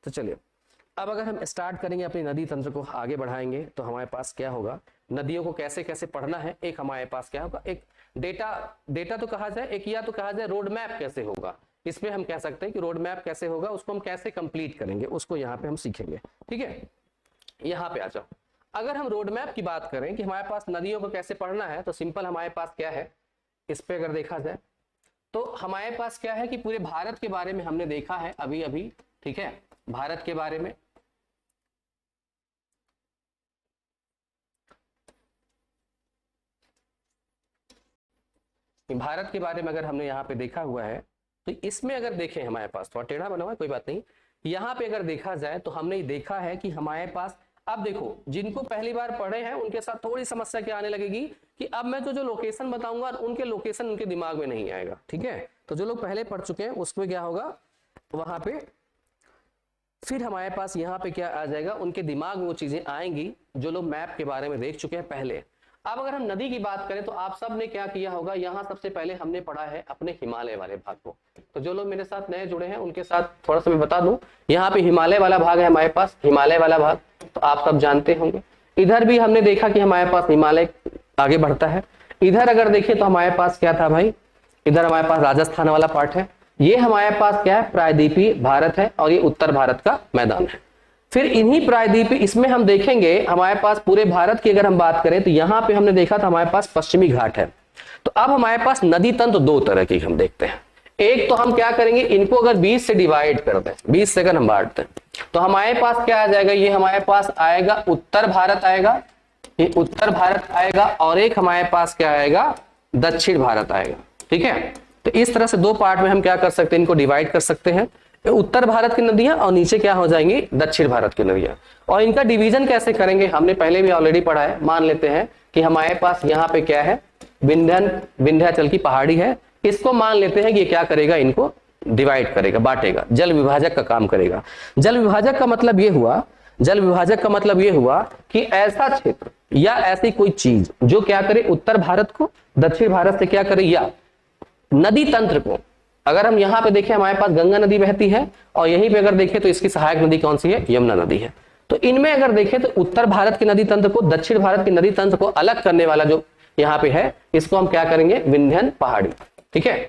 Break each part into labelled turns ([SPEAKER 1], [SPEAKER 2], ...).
[SPEAKER 1] तो चलिए अब अगर हम स्टार्ट करेंगे अपनी नदी तंत्र को आगे बढ़ाएंगे तो हमारे पास क्या होगा, नदियों को कैसे कैसे पढ़ना है। एक हमारे पास क्या होगा, एक डेटा तो कहा जाए, एक या तो कहा जाए रोड मैप कैसे होगा। इसमें हम कह सकते हैं कि रोड मैप कैसे होगा, उसको हम कैसे कंप्लीट करेंगे, उसको यहाँ पे हम सीखेंगे। ठीक है, यहाँ पे आ जाओ। अगर हम रोड मैप की बात करें कि हमारे पास नदियों को कैसे पढ़ना है, तो सिंपल हमारे पास क्या है, इस पे अगर देखा जाए तो हमारे पास क्या है कि पूरे भारत के बारे में हमने देखा है अभी अभी। ठीक है, भारत के बारे में अगर हमने यहाँ पे देखा हुआ है तो इसमें अगर देखें हमारे पास थोड़ा टेढ़ा बना हुआ है, कोई बात नहीं। यहाँ पे अगर देखा जाए तो हमने देखा है कि हमारे पास, अब देखो जिनको पहली बार पढ़े हैं उनके साथ थोड़ी समस्या क्या आने लगेगी कि अब मैं जो लोकेशन बताऊंगा उनके लोकेशन उनके दिमाग में नहीं आएगा। ठीक है, तो जो लोग पहले पढ़ चुके हैं उसमें क्या होगा, वहां पे फिर हमारे पास यहाँ पे क्या आ जाएगा, उनके दिमाग में वो चीजें आएंगी जो लोग मैप के बारे में देख चुके हैं पहले। अब अगर हम नदी की बात करें तो आप सब ने क्या किया होगा, यहाँ सबसे पहले हमने पढ़ा है अपने हिमालय वाले भाग को। तो जो लोग मेरे साथ नए जुड़े हैं उनके साथ थोड़ा सा मैं बता दूं, यहाँ पे हिमालय वाला भाग है हमारे पास, हिमालय वाला भाग तो आप सब जानते होंगे। इधर भी हमने देखा कि हमारे पास हिमालय आगे बढ़ता है। इधर अगर देखें तो हमारे पास क्या था भाई, इधर हमारे पास राजस्थान वाला पार्ट है। ये हमारे पास क्या है, प्रायद्वीपीय भारत है और ये उत्तर भारत का मैदान है। फिर इन्हीं प्रायद्वीपीय, इसमें हम देखेंगे हमारे पास पूरे भारत की अगर हम बात करें तो यहाँ पे हमने देखा था हमारे पास पश्चिमी घाट है। तो अब हमारे पास नदी तंत्र दो तरह की हम देखते हैं। एक तो हम क्या करेंगे, इनको अगर 20 से डिवाइड कर दें, 20 से अगर हम बांटते हैं तो हमारे पास क्या आ जाएगा, ये हमारे पास आएगा उत्तर भारत आएगा, ये उत्तर भारत आएगा और एक हमारे पास क्या आएगा, दक्षिण भारत आएगा। ठीक है, तो इस तरह से दो पार्ट में हम क्या कर सकते हैं, इनको डिवाइड कर सकते हैं। उत्तर भारत की नदियां और नीचे क्या हो जाएंगी, दक्षिण भारत की नदियां। और इनका डिवीजन कैसे करेंगे, हमने पहले भी ऑलरेडी पढ़ा है। मान लेते हैं कि हमारे पास यहाँ पे क्या है, विंध्याचल की पहाड़ी है, इसको मान लेते हैं कि ये क्या करेगा, इनको डिवाइड करेगा, बांटेगा, जल विभाजक का काम करेगा। जल विभाजक का मतलब ये हुआ कि ऐसा क्षेत्र या ऐसी कोई चीज जो क्या करे, उत्तर भारत को दक्षिण भारत से क्या करे, या नदी तंत्र को, अगर हम यहाँ पे देखें हमारे पास गंगा नदी बहती है और यहीं पे अगर देखें तो इसकी सहायक नदी कौन सी है, यमुना नदी है। तो इनमें अगर देखें तो उत्तर भारत की नदी तंत्र को दक्षिण भारत की नदी तंत्र को अलग करने वाला जो यहाँ पे है, इसको हम क्या करेंगे, विंध्यन पहाड़ी। ठीक है,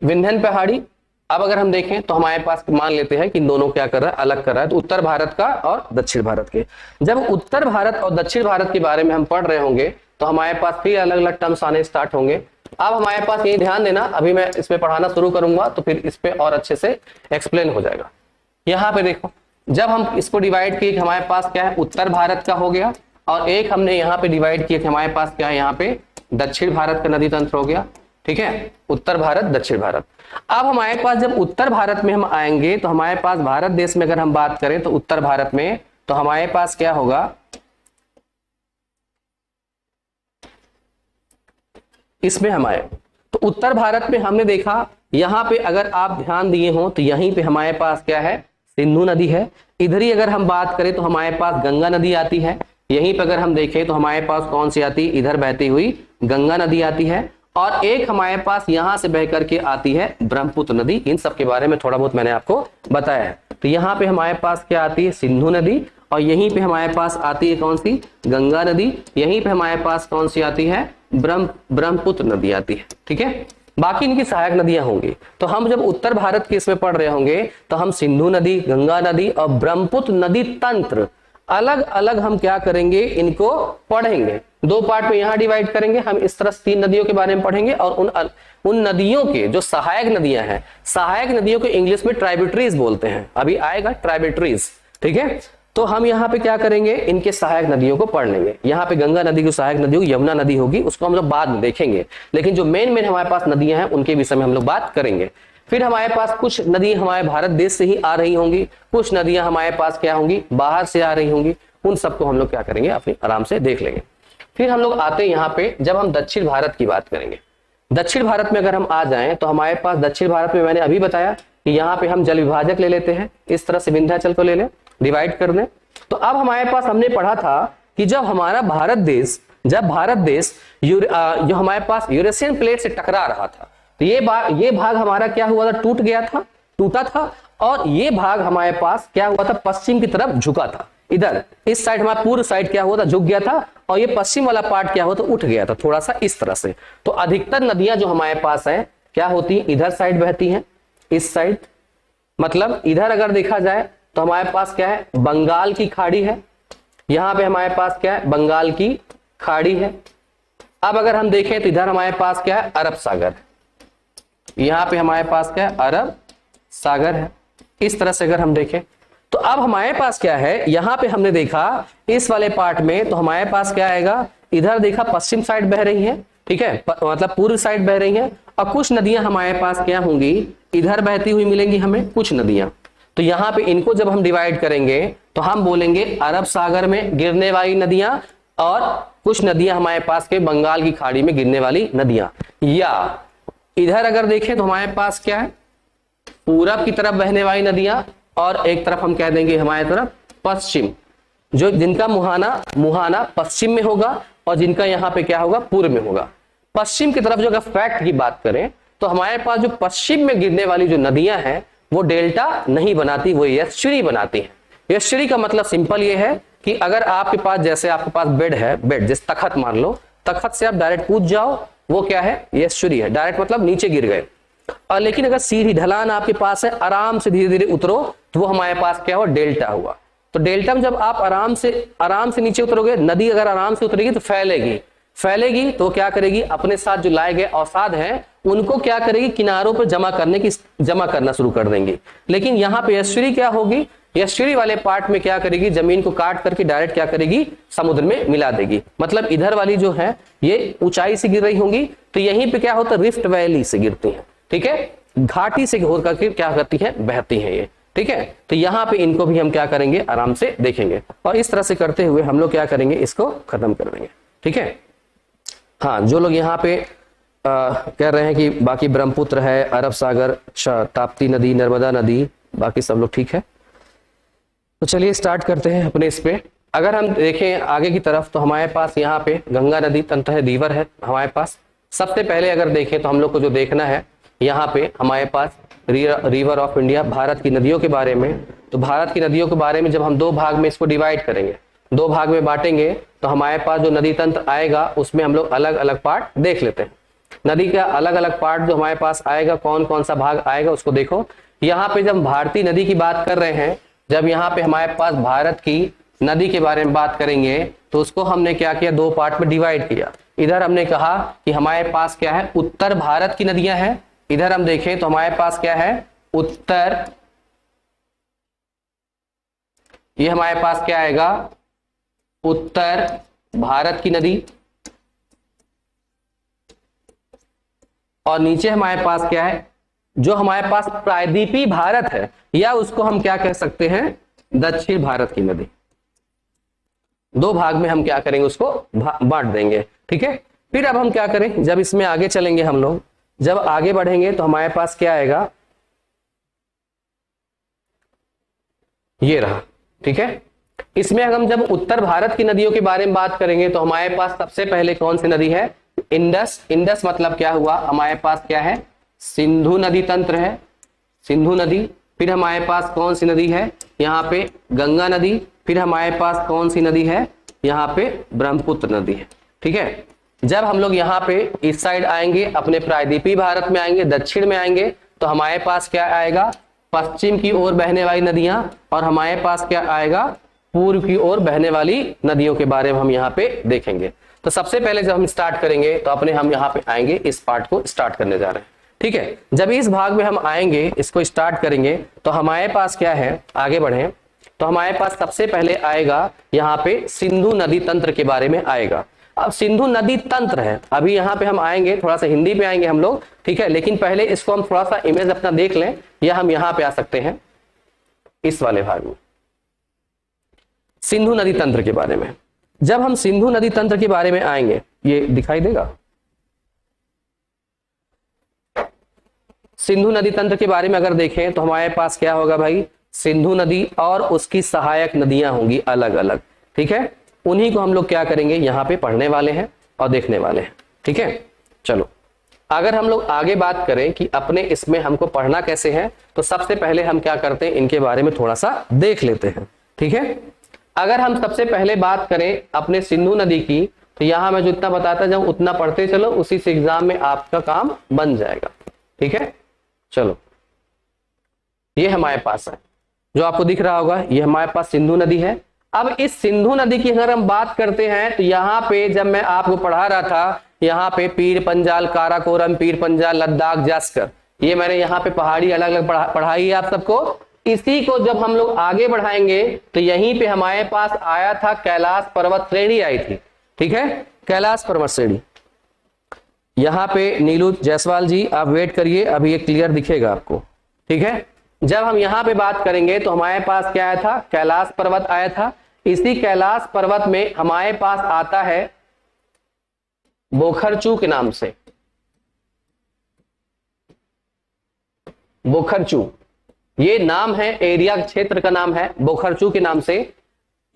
[SPEAKER 1] विंध्यन पहाड़ी। अब अगर हम देखें तो हमारे पास मान लेते हैं कि दोनों क्या कर रहा है, अलग कर रहा है, तो उत्तर भारत का और दक्षिण भारत के। जब उत्तर भारत और दक्षिण भारत के बारे में हम पढ़ रहे होंगे तो हमारे पास फिर अलग अलग टर्म्स आने स्टार्ट होंगे। अब हमारे पास ये ध्यान देना, अभी मैं इसमें पढ़ाना शुरू करूंगा तो फिर इस पे और अच्छे से एक्सप्लेन हो जाएगा। यहाँ पे देखो, जब हम इसको डिवाइड किए, हमारे पास क्या है, उत्तर भारत का हो गया और एक हमने यहाँ पे डिवाइड किया कि हमारे पास क्या है, यहाँ पे दक्षिण भारत का नदी तंत्र हो गया। ठीक है, उत्तर भारत दक्षिण भारत। अब हमारे पास जब उत्तर भारत में हम आएंगे तो हमारे पास भारत देश में अगर हम बात करें तो उत्तर भारत में तो हमारे पास क्या होगा, इसमें हमारे तो उत्तर भारत में हमने देखा, यहां पे अगर आप ध्यान दिए हो तो यहीं पे हमारे पास क्या है, सिंधु नदी है। इधर ही अगर हम बात करें तो हमारे पास गंगा नदी आती है। यहीं पे अगर हम देखें तो हमारे पास कौन सी आती है, इधर बहती हुई गंगा नदी आती है और एक हमारे पास यहां से बह करके आती है ब्रह्मपुत्र नदी। इन सब के बारे में थोड़ा बहुत मैंने आपको बताया है। तो यहाँ पे हमारे पास क्या आती है, सिंधु नदी और यहीं पे हमारे पास आती है कौन सी, गंगा नदी। यहीं पे हमारे पास कौन सी आती है, ब्रह्मपुत्र नदी आती है। ठीक है, बाकी इनकी सहायक नदियां होंगी। तो हम जब उत्तर भारत के इसमें पढ़ रहे होंगे तो हम सिंधु नदी, गंगा नदी और ब्रह्मपुत्र नदी तंत्र अलग अलग हम क्या करेंगे, इनको पढ़ेंगे। दो पार्ट में यहाँ डिवाइड करेंगे, हम इस तरह 3 नदियों के बारे में पढ़ेंगे और उन नदियों के जो सहायक नदियां हैं, सहायक नदियों को इंग्लिश में ट्राइब्यूटरीज बोलते हैं, अभी आएगा ट्राइब्यूटरीज। ठीक है, तो हम यहाँ पे क्या करेंगे, इनके सहायक नदियों को पढ़ लेंगे। यहाँ पे गंगा नदी की सहायक नदी होगी, यमुना नदी होगी, उसको हम लोग बाद में देखेंगे, लेकिन जो मेन हमारे पास नदियां हैं उनके विषय में हम लोग बात करेंगे। फिर हमारे पास कुछ नदी हमारे भारत देश से ही आ रही होंगी, कुछ नदियां हमारे पास क्या होंगी, बाहर से आ रही होंगी। उन सबको हम लोग क्या करेंगे, अपनी आराम से देख लेंगे। फिर हम लोग आते हैं यहाँ पे, जब हम दक्षिण भारत की बात करेंगे, दक्षिण भारत में अगर हम आ जाएं तो हमारे पास दक्षिण भारत में मैंने अभी बताया कि यहाँ पे हम जल विभाजक ले लेते हैं, इस तरह से विंध्याचल को ले लें, डिवाइड कर दें। तो अब हमारे पास हमने पढ़ा था कि जब हमारा भारत देश जो हमारे पास यूरेशियन प्लेट से टकरा रहा था तो ये भाग हमारा क्या हुआ था, टूट गया था। टूटा था, और ये भाग हमारे पास क्या हुआ था, पश्चिम की तरफ झुका था। इधर इस साइड हमारा पूर्व साइड क्या हुआ था, झुक गया था, और ये पश्चिम वाला पार्ट क्या हुआ था, उठ गया था थोड़ा सा इस तरह से। तो अधिकतर नदियां जो हमारे पास है क्या होती है, इधर साइड बहती हैं, इस साइड। मतलब इधर अगर देखा जाए तो हमारे पास क्या है, बंगाल की खाड़ी है, यहां पे हमारे पास क्या है, बंगाल की खाड़ी है। अब अगर हम देखें तो इधर हमारे पास क्या है, अरब सागर, यहां पे हमारे पास क्या है, अरब सागर है। इस तरह से अगर हम देखें तो अब हमारे पास क्या है, यहां पे हमने देखा इस वाले पार्ट में, तो हमारे पास क्या आएगा, इधर देखा पश्चिम साइड बह रही है, ठीक है, मतलब पूर्व साइड बह रही है, और कुछ नदियां हमारे पास क्या होंगी, इधर बहती हुई मिलेंगी हमें कुछ नदियां। तो यहाँ पे इनको जब हम डिवाइड करेंगे तो हम बोलेंगे अरब सागर में गिरने वाली नदियां, और कुछ नदियां हमारे पास के बंगाल की खाड़ी में गिरने वाली नदियां। या इधर अगर देखें तो हमारे पास क्या है, पूरब की तरफ बहने वाली नदियां, और एक तरफ हम कह देंगे हमारे तरफ पश्चिम, जो जिनका मुहाना पश्चिम में होगा, और जिनका यहाँ पे क्या होगा, पूर्व में होगा। पश्चिम की तरफ जो अगर फैक्ट की बात करें तो हमारे पास जो पश्चिम में गिरने वाली जो नदियां हैं वो डेल्टा नहीं बनाती, वो एस्चुरी बनाती है। एस्चुरी का मतलब सिंपल ये है कि अगर आपके पास, जैसे आपके पास बेड है, बेड जैसे तखत मान लो, तखत से आप डायरेक्ट कूद जाओ, वो क्या है, एस्चुरी है, डायरेक्ट मतलब नीचे गिर गए। और लेकिन अगर सीधी ढलान आपके पास है, आराम से धीरे धीरे उतरो, तो वो हमारे पास क्या हुआ, डेल्टा हुआ। तो डेल्टा में जब आप आराम से नीचे उतरोगे, नदी अगर आराम से उतरेगी तो फैलेगी तो क्या करेगी, अपने साथ जो लाए गए अवसाद हैं उनको क्या करेगी, किनारों पर जमा करना शुरू कर देंगी। लेकिन यहाँ पे एस्चुरी क्या होगी, एस्चुरी वाले पार्ट में क्या करेगी, जमीन को काट करके डायरेक्ट क्या करेगी, समुद्र में मिला देगी। मतलब इधर वाली जो है ये ऊंचाई से गिर रही होंगी, तो यहीं पे क्या होता है, रिफ्ट वैली से गिरती है, ठीक है, घाटी से होकर करके क्या करती है, बहती है ये, ठीक है। तो यहाँ पे इनको भी हम क्या करेंगे, आराम से देखेंगे, और इस तरह से करते हुए हम लोग क्या करेंगे, इसको खत्म कर देंगे, ठीक है। हाँ, जो लोग यहाँ पे कह रहे हैं कि बाकी ब्रह्मपुत्र है, अरब सागर, ताप्ती नदी, नर्मदा नदी, बाकी सब लोग ठीक है। तो चलिए स्टार्ट करते हैं अपने इस पे। अगर हम देखें आगे की तरफ तो हमारे पास यहाँ पे गंगा नदी तंत्र दीवर है हमारे पास। सबसे पहले अगर देखें तो हम लोग को जो देखना है, यहाँ पे हमारे पास रिवर ऑफ इंडिया, भारत की नदियों के बारे में। तो भारत की नदियों के बारे में जब हम दो भाग में इसको डिवाइड करेंगे, दो भाग में बांटेंगे, तो हमारे पास जो नदी तंत्र आएगा उसमें हम लोग अलग अलग पार्ट देख लेते हैं। नदी का अलग अलग पार्ट जो हमारे पास आएगा, कौन कौन सा भाग आएगा उसको देखो। यहाँ पे जब भारतीय नदी की बात कर रहे हैं, जब यहाँ पे हमारे पास भारत की नदी के बारे में बात करेंगे तो उसको हमने क्या किया, दो पार्ट में डिवाइड किया। इधर हमने कहा कि हमारे पास क्या है, उत्तर भारत की नदियां हैं। इधर हम देखें तो हमारे पास क्या है, उत्तर, ये हमारे पास क्या आएगा, उत्तर भारत की नदी, और नीचे हमारे पास क्या है, जो हमारे पास प्रायद्वीपीय भारत है, या उसको हम क्या कह सकते हैं, दक्षिण भारत की नदी। दो भाग में हम क्या करेंगे, उसको बांट देंगे, ठीक है। फिर अब हम क्या करें, जब इसमें आगे चलेंगे हम लोग, जब आगे बढ़ेंगे तो हमारे पास क्या आएगा, ये रहा, ठीक है। इसमें हम जब उत्तर भारत की नदियों के बारे में बात करेंगे तो हमारे पास सबसे पहले कौन सी नदी है, इंडस। इंडस मतलब क्या हुआ, हमारे पास क्या है, सिंधु नदी तंत्र है, सिंधु नदी। फिर हमारे पास कौन सी नदी है, यहाँ पे गंगा नदी। फिर हमारे पास कौन सी नदी है, यहाँ पे ब्रह्मपुत्र नदी है, ठीक है। जब हम लोग यहाँ पे इस साइड आएंगे, अपने प्रायद्वीपीय भारत में आएंगे, दक्षिण में आएंगे, तो हमारे पास क्या आएगा, पश्चिम की ओर बहने वाली नदियां, और हमारे पास क्या आएगा, पूर्व की ओर बहने वाली नदियों के बारे में हम यहाँ पे देखेंगे। तो सबसे पहले जब हम स्टार्ट करेंगे तो अपने हम यहाँ पे आएंगे, इस पार्ट को स्टार्ट करने जा रहे हैं, ठीक है। जब इस भाग में हम आएंगे, इसको स्टार्ट करेंगे, तो हमारे पास क्या है, आगे बढ़े तो हमारे पास सबसे पहले आएगा यहाँ पे सिंधु नदी तंत्र के बारे में आएगा। अब सिंधु नदी तंत्र है, अभी यहाँ पे हम आएंगे, थोड़ा सा हिंदी पे आएंगे हम लोग, ठीक है। लेकिन पहले इसको हम थोड़ा सा इमेज अपना देख लें, या हम यहाँ पे आ सकते हैं इस वाले भाग में, सिंधु नदी तंत्र के बारे में। जब हम सिंधु नदी तंत्र के बारे में आएंगे, ये दिखाई देगा, सिंधु नदी तंत्र के बारे में अगर देखें तो हमारे पास क्या होगा भाई, सिंधु नदी और उसकी सहायक नदियां होंगी अलग अलग, ठीक है। उन्हीं को हम लोग क्या करेंगे, यहाँ पे पढ़ने वाले हैं और देखने वाले हैं, ठीक है। चलो अगर हम लोग आगे बात करें कि अपने इसमें हमको पढ़ना कैसे है, तो सबसे पहले हम क्या करते हैं, इनके बारे में थोड़ा सा देख लेते हैं। ठीक है, अगर हम सबसे पहले बात करें अपने सिंधु नदी की, तो यहां मैं जो इतना बताता जाऊं उतना पढ़ते चलो, उसी से एग्जाम में आपका काम बन जाएगा। ठीक है, चलो ये हमारे पास है, जो आपको दिख रहा होगा, ये हमारे पास सिंधु नदी है। अब इस सिंधु नदी की अगर हम बात करते हैं, तो यहाँ पे जब मैं आपको पढ़ा रहा था, यहाँ पे पीर पंजाल, काराकोरम, पीर पंजाल, लद्दाख, जास्कर, ये मैंने यहाँ पे पहाड़ी अलग अलग पढ़ाई है आप सबको। इसी को जब हम लोग आगे बढ़ाएंगे तो यहीं पे हमारे पास आया था कैलाश पर्वत श्रेणी आई थी। ठीक है, कैलाश पर्वत श्रेणी, यहाँ पे नीलू जायसवाल जी आप वेट करिए, अभी ये क्लियर दिखेगा आपको। ठीक है, जब हम यहाँ पे बात करेंगे तो हमारे पास क्या आया था, कैलाश पर्वत आया था। इसी कैलाश पर्वत में हमारे पास आता है बोखरचू के नाम से, बोखरचू ये नाम है, एरिया क्षेत्र का नाम है, बोखरचू के नाम से।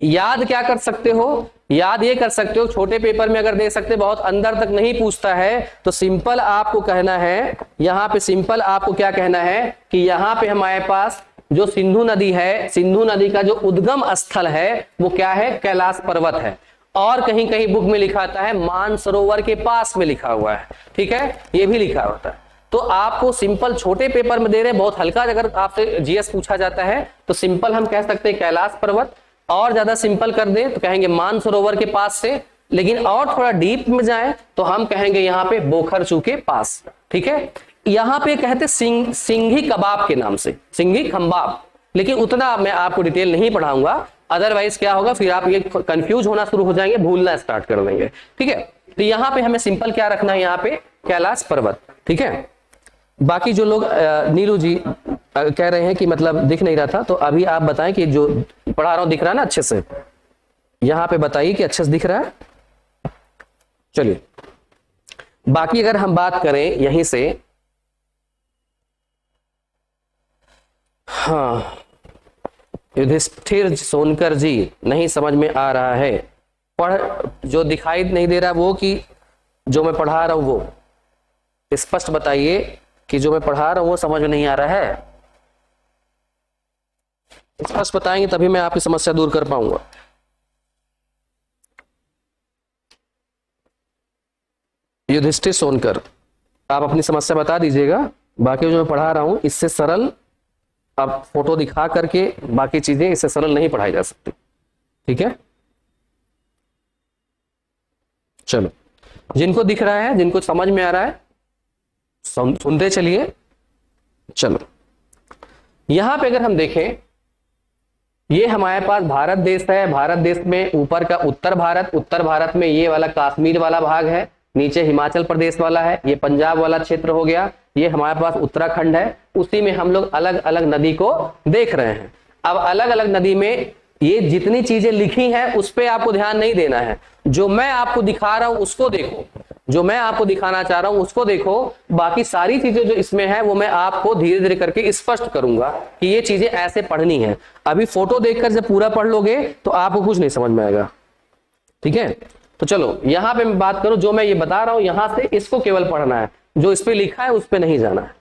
[SPEAKER 1] याद क्या कर सकते हो, याद ये कर सकते हो, छोटे पेपर में अगर दे सकते, बहुत अंदर तक नहीं पूछता है, तो सिंपल आपको कहना है, यहां पे सिंपल आपको क्या कहना है कि यहां पे हमारे पास जो सिंधु नदी है, सिंधु नदी का जो उद्गम स्थल है वो क्या है, कैलाश पर्वत है। और कहीं कहीं बुक में लिखा आता है मानसरोवर के पास में लिखा हुआ है। ठीक है, ये भी लिखा होता है। तो आपको सिंपल छोटे पेपर में दे रहे हैं, बहुत हल्का अगर आपसे जीएस पूछा जाता है तो सिंपल हम कह सकते हैं कैलाश पर्वत, और ज्यादा सिंपल कर दे तो कहेंगे मानसरोवर के पास से, लेकिन और थोड़ा डीप में जाए तो हम कहेंगे यहाँ पे बोखरचू के पास। ठीक है, यहाँ पे कहते सिंघी कबाब के नाम से, सिंघी खंबाब, लेकिन उतना मैं आपको डिटेल नहीं पढ़ाऊंगा, अदरवाइज क्या होगा फिर आप ये कंफ्यूज होना शुरू हो जाएंगे, भूलना स्टार्ट कर देंगे। ठीक है, तो यहाँ पे हमें सिंपल क्या रखना है, यहाँ पे कैलाश पर्वत। ठीक है, बाकी जो लोग नीलू जी कह रहे हैं कि मतलब दिख नहीं रहा था, तो अभी आप बताएं कि जो पढ़ा रहा हूं दिख रहा है ना अच्छे से, यहां पे बताइए कि अच्छे से दिख रहा है। चलिए बाकी अगर हम बात करें यहीं से, हाँ युधिष्ठिर सोनकर जी नहीं समझ में आ रहा है, पढ़ जो दिखाई नहीं दे रहा वो कि जो मैं पढ़ा रहा हूं वो स्पष्ट बताइए कि जो मैं पढ़ा रहा हूं वो समझ में नहीं आ रहा है, स्पष्ट बताएंगे तभी मैं आपकी समस्या दूर कर पाऊंगा। युधिष्ठिर सोनकर आप अपनी समस्या बता दीजिएगा, बाकी जो मैं पढ़ा रहा हूं इससे सरल, आप फोटो दिखा करके बाकी चीजें इससे सरल नहीं पढ़ाई जा सकती। ठीक है, चलो जिनको दिख रहा है, जिनको समझ में आ रहा है सुनते चलिए। चलो यहां पे अगर हम देखें, ये हमारे पास भारत देश है, भारत देश में ऊपर का उत्तर भारत, उत्तर भारत में ये वाला कश्मीर वाला भाग है, नीचे हिमाचल प्रदेश वाला है, ये पंजाब वाला क्षेत्र हो गया, ये हमारे पास उत्तराखंड है, उसी में हम लोग अलग अलग नदी को देख रहे हैं। अब अलग अलग नदी में ये जितनी चीजें लिखी हैं उस पर आपको ध्यान नहीं देना है, जो मैं आपको दिखा रहा हूं उसको देखो, जो मैं आपको दिखाना चाह रहा हूं उसको देखो, बाकी सारी चीजें जो इसमें है वो मैं आपको धीरे धीरे करके स्पष्ट करूंगा कि ये चीजें ऐसे पढ़नी है। अभी फोटो देखकर जब पूरा पढ़ लोगे तो आपको कुछ नहीं समझ में आएगा। ठीक है, तो चलो यहां पे मैं बात करूं, जो मैं ये बता रहा हूं यहां से इसको केवल पढ़ना है, जो इस पे लिखा है उस पे नहीं जाना है।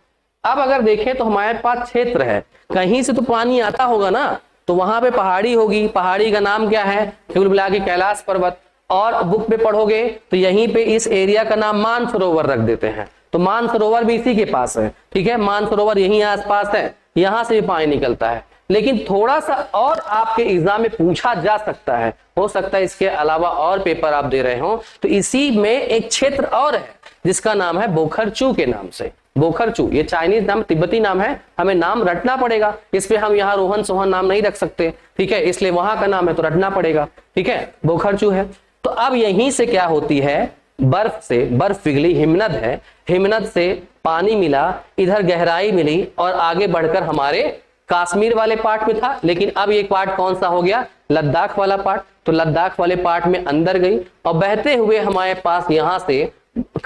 [SPEAKER 1] अब अगर देखें तो हमारे पास क्षेत्र है, कहीं से तो पानी आता होगा ना, तो वहां पे पहाड़ी होगी, पहाड़ी का नाम क्या है, कुल मिला के कैलाश पर्वत, और बुक पे पढ़ोगे तो यहीं पे इस एरिया का नाम मानसरोवर रख देते हैं, तो मानसरोवर भी इसी के पास है। ठीक है, मानसरोवर यहीं आसपास है, यहां से भी पानी निकलता है। लेकिन थोड़ा सा और आपके एग्जाम में पूछा जा सकता है, हो सकता है इसके अलावा और पेपर आप दे रहे हो, तो इसी में एक क्षेत्र और है जिसका नाम है बोखरचू के नाम से। बोखरचू ये चाइनीज नाम, तिब्बती नाम है, हमें नाम रटना पड़ेगा, इस पे हम यहाँ रोहन सोहन नाम नहीं रख सकते। ठीक है, इसलिए वहां का नाम है तो रटना पड़ेगा। ठीक है, बोखरचू है। तो अब यहीं से क्या होती है, बर्फ से, बर्फ पिघली, हिमनद है, हिमनद से पानी मिला, इधर गहराई मिली और आगे बढ़कर हमारे कश्मीर वाले पार्ट में था, लेकिन अब एक पार्ट कौन सा हो गया, लद्दाख वाला पार्ट। तो लद्दाख वाले पार्ट में अंदर गई और बहते हुए हमारे पास यहां से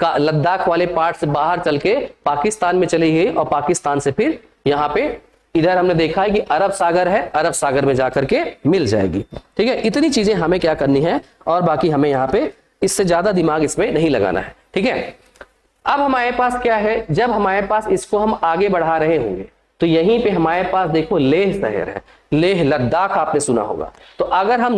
[SPEAKER 1] लद्दाख वाले पार्ट से बाहर चल के पाकिस्तान में चली गई और पाकिस्तान से फिर यहाँ पे इधर हमने देखा है कि अरब सागर है, अरब सागर में जाकर के मिल जाएगी। ठीक है, इतनी चीजें हमें क्या करनी है और बाकी हमें यहाँ पे इससे ज्यादा दिमाग इसमें नहीं लगाना है। ठीक है, अब हमारे पास क्या है, जब हमारे पास इसको हम आगे बढ़ा रहे होंगे तो यहीं पे हमारे पास देखो लेह शहर है, लेह लद्दाख आपने सुना होगा। तो अगर हम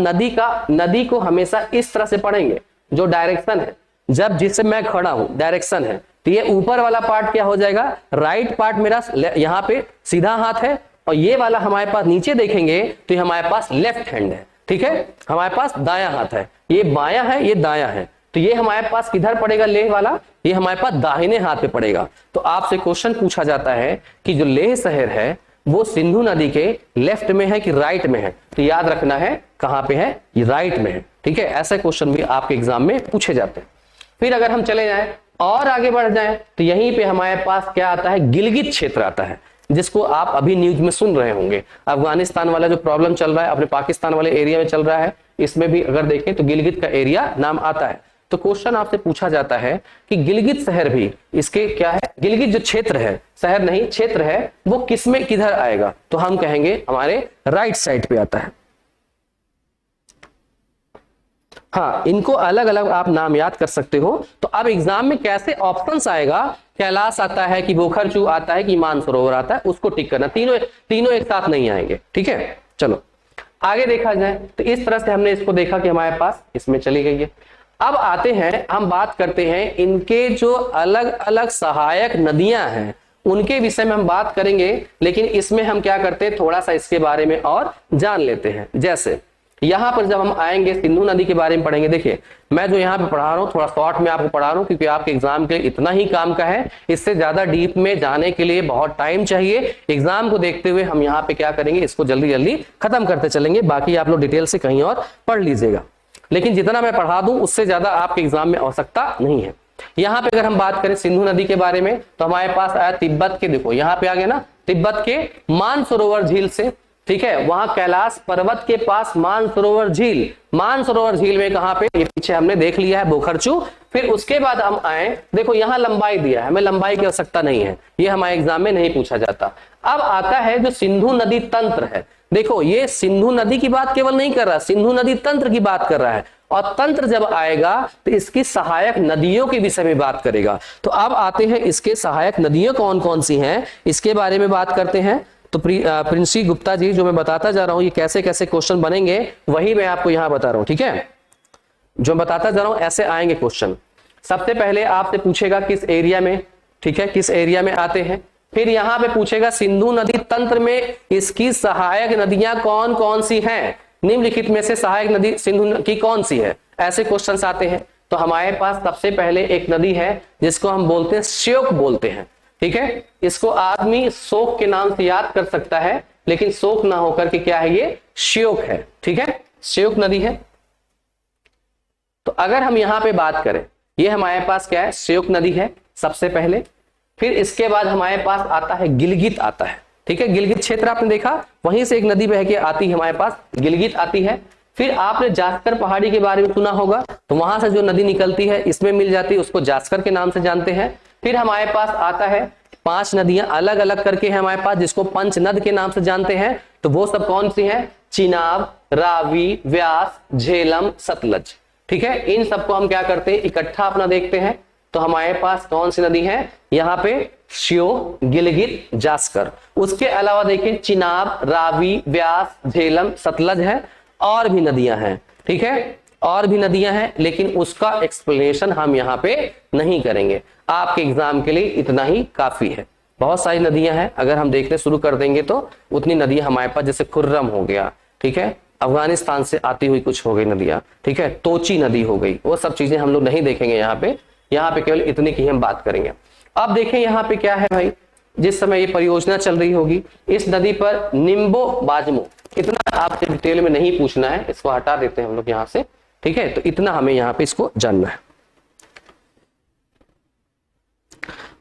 [SPEAKER 1] नदी को हमेशा इस तरह से पढ़ेंगे, जो डायरेक्शन है, जब जिससे मैं खड़ा हूं डायरेक्शन है, तो ये ऊपर वाला पार्ट क्या हो जाएगा, राइट पार्ट मेरा यहाँ पे सीधा हाथ है, और ये वाला हमारे पास नीचे देखेंगे तो ये हमारे पास लेफ्ट हैंड है, ठीक है, हमारे पास दायां हाथ है, ये बायां है, ये दायां है, तो ये हमारे पास किधर पड़ेगा लेह वाला, ये हमारे पास दाहिने हाथ पे पड़ेगा। तो आपसे क्वेश्चन पूछा जाता है कि जो लेह शहर है वो सिंधु नदी के लेफ्ट में है कि राइट में है, तो याद रखना है कहां पे है, ये राइट में है, ठीक है। ऐसे क्वेश्चन भी आपके एग्जाम में पूछे जाते हैं। फिर अगर हम चले जाएं और आगे बढ़ जाएं तो यहीं पे हमारे पास क्या आता है, गिलगित क्षेत्र आता है, जिसको आप अभी न्यूज में सुन रहे होंगे। अफगानिस्तान वाला जो प्रॉब्लम चल रहा है अपने पाकिस्तान वाले एरिया में चल रहा है, इसमें भी अगर देखें तो गिलगित का एरिया नाम आता है। तो क्वेश्चन आपसे पूछा जाता है कि गिलगित शहर भी इसके क्या है, गिलगित जो क्षेत्र है, शहर नहीं क्षेत्र है, वो किसमें किधर आएगा, तो हम कहेंगे हमारे राइट साइड पे आता है। हाँ, इनको अलग अलग आप नाम याद कर सकते हो। तो अब एग्जाम में कैसे ऑप्शंस आएगा, कैलाश आता है कि बोखरचू आता है कि मानसरोवर आता है, उसको टिक करना, तीनों एक साथ नहीं आएंगे, ठीक है। चलो आगे देखा जाए तो इस तरह से हमने इसको देखा कि हमारे पास इसमें चली गई है। अब आते हैं, हम बात करते हैं इनके जो अलग अलग सहायक नदियां हैं उनके विषय में हम बात करेंगे, लेकिन इसमें हम क्या करते हैं, थोड़ा सा इसके बारे में और जान लेते हैं। जैसे यहां पर जब हम आएंगे सिंधु नदी के बारे में पढ़ेंगे, देखिए मैं जो यहाँ पे पढ़ा रहा हूँ थोड़ा शॉर्ट में आपको पढ़ा रहा हूँ क्योंकि आपके एग्जाम के लिए इतना ही काम का है, इससे ज्यादा डीप में जाने के लिए बहुत टाइम चाहिए। एग्जाम को देखते हुए हम यहाँ पे क्या करेंगे, इसको जल्दी जल्दी खत्म करते चलेंगे, बाकी आप लोग डिटेल से कहीं और पढ़ लीजिएगा, लेकिन जितना मैं पढ़ा दूं उससे ज्यादा आपके एग्जाम में आवश्यकता नहीं है। यहाँ पे अगर हम बात करें सिंधु नदी के बारे में तो हमारे पास आया तिब्बत के, देखो यहाँ पे आ गया ना, तिब्बत के मानसरोवर झील से, ठीक है, वहां कैलाश पर्वत के पास मानसरोवर झील, मानसरोवर झील में कहां पे, ये पीछे हमने देख लिया है बोखरचू। फिर उसके बाद हम आए, देखो यहाँ लंबाई दिया है, हमें लंबाई की आवश्यकता नहीं है, ये हमारे एग्जाम में नहीं पूछा जाता। अब आता है जो सिंधु नदी तंत्र है, देखो ये सिंधु नदी की बात केवल नहीं कर रहा, सिंधु नदी तंत्र की बात कर रहा है, और तंत्र जब आएगा तो इसकी सहायक नदियों के विषय में बात करेगा। तो अब आते हैं इसके सहायक नदियां कौन कौन सी हैं, इसके बारे में बात करते हैं। तो प्रिंसी गुप्ता जी, जो मैं बताता जा रहा हूं ये कैसे कैसे क्वेश्चन बनेंगे वही मैं आपको यहां बता रहा हूं, ठीक है, जो बताता जा रहा हूं ऐसे आएंगे क्वेश्चन। सबसे पहले आपसे पूछेगा किस एरिया में, ठीक है, किस एरिया में आते हैं। फिर यहां पे पूछेगा सिंधु नदी तंत्र में इसकी सहायक नदियां कौन कौन सी हैं, निम्नलिखित में से सहायक नदी सिंधु की कौन सी है, ऐसे क्वेश्चंस आते हैं। तो हमारे पास सबसे पहले एक नदी है जिसको हम बोलते हैं श्योक बोलते हैं, ठीक है, इसको आदमी शोक के नाम से याद कर सकता है, लेकिन शोक ना होकर के क्या है, ये श्योक है, ठीक है, श्योक नदी है। तो अगर हम यहां पे बात करें, ये हमारे पास क्या है, श्योक नदी है सबसे पहले। फिर इसके बाद हमारे पास आता है गिलगित आता है, ठीक है, गिलगित क्षेत्र आपने देखा, वहीं से एक नदी बह के आती है हमारे पास, गिलगित आती है। फिर आपने जास्कर पहाड़ी के बारे में सुना होगा, तो वहां से जो नदी निकलती है इसमें मिल जाती है, उसको जास्कर के नाम से जानते हैं। फिर हमारे पास आता है 5 नदियां अलग अलग करके है हमारे पास, जिसको पंचनद के नाम से जानते हैं। तो वो सब कौन सी हैं, चिनाब, रावी, व्यास, झेलम, सतलज, ठीक है। इन सबको हम क्या करते हैं, इकट्ठा अपना देखते हैं। तो हमारे पास कौन सी नदी है, यहाँ पे श्योक, गिलगित, जास्कर। उसके अलावा देखिए चिनाब, रावी, व्यास, झेलम, सतलज है, और भी नदियां हैं, ठीक है, और भी नदियां हैं, लेकिन उसका एक्सप्लेनेशन हम यहाँ पे नहीं करेंगे। आपके एग्जाम के लिए इतना ही काफी है। बहुत सारी नदियां हैं, अगर हम देखने शुरू कर देंगे तो उतनी नदियां हमारे पास, जैसे खुर्रम हो गया, ठीक है, अफगानिस्तान से आती हुई कुछ हो गई नदियां, ठीक है, तोची नदी हो गई, वो सब चीजें हम लोग नहीं देखेंगे यहाँ पे केवल इतनी की हम बात करेंगे। अब देखें यहाँ पे क्या है भाई, जिस समय ये परियोजना चल रही होगी इस नदी पर निम्बो बाजमो, इतना आपसे डिटेल में नहीं पूछना है, इसको हटा देते हैं हम लोग यहाँ से, ठीक है। तो इतना हमें यहाँ पे इसको जानना है।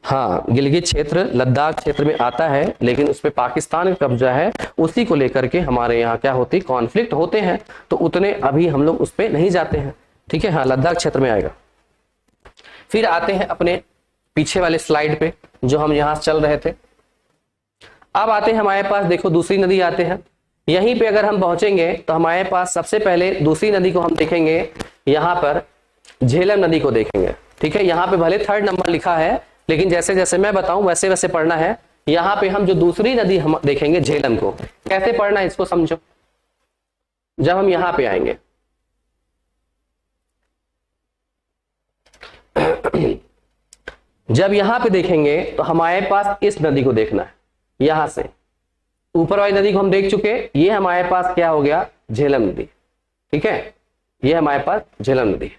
[SPEAKER 1] हाँ, गिलगित क्षेत्र लद्दाख क्षेत्र में आता है, लेकिन उस पर पाकिस्तान का कब्जा है, उसी को लेकर के हमारे यहाँ क्या होती, कॉन्फ्लिक्ट होते हैं, तो उतने अभी हम लोग उस पर नहीं जाते हैं, ठीक है। हाँ, लद्दाख क्षेत्र में आएगा। फिर आते हैं अपने पीछे वाले स्लाइड पे जो हम यहाँ चल रहे थे। अब आते हैं हमारे पास, देखो दूसरी नदी आते हैं, यहीं पे अगर हम पहुंचेंगे तो हमारे पास सबसे पहले दूसरी नदी को हम देखेंगे यहाँ पर, झेलम नदी को देखेंगे। ठीक है, यहाँ पे भले 3rd नंबर लिखा है, लेकिन जैसे जैसे मैं बताऊं वैसे वैसे पढ़ना है। यहाँ पे हम जो दूसरी नदी हम देखेंगे झेलम को, कैसे पढ़ना है इसको समझो। जब हम यहाँ पे आएंगे जब यहाँ पे देखेंगे तो हमारे पास इस नदी को देखना है। यहां से ऊपर वाली नदी को हम देख चुके, ये हमारे पास क्या हो गया, झेलम नदी। ठीक है, ये हमारे पास झेलम नदी है।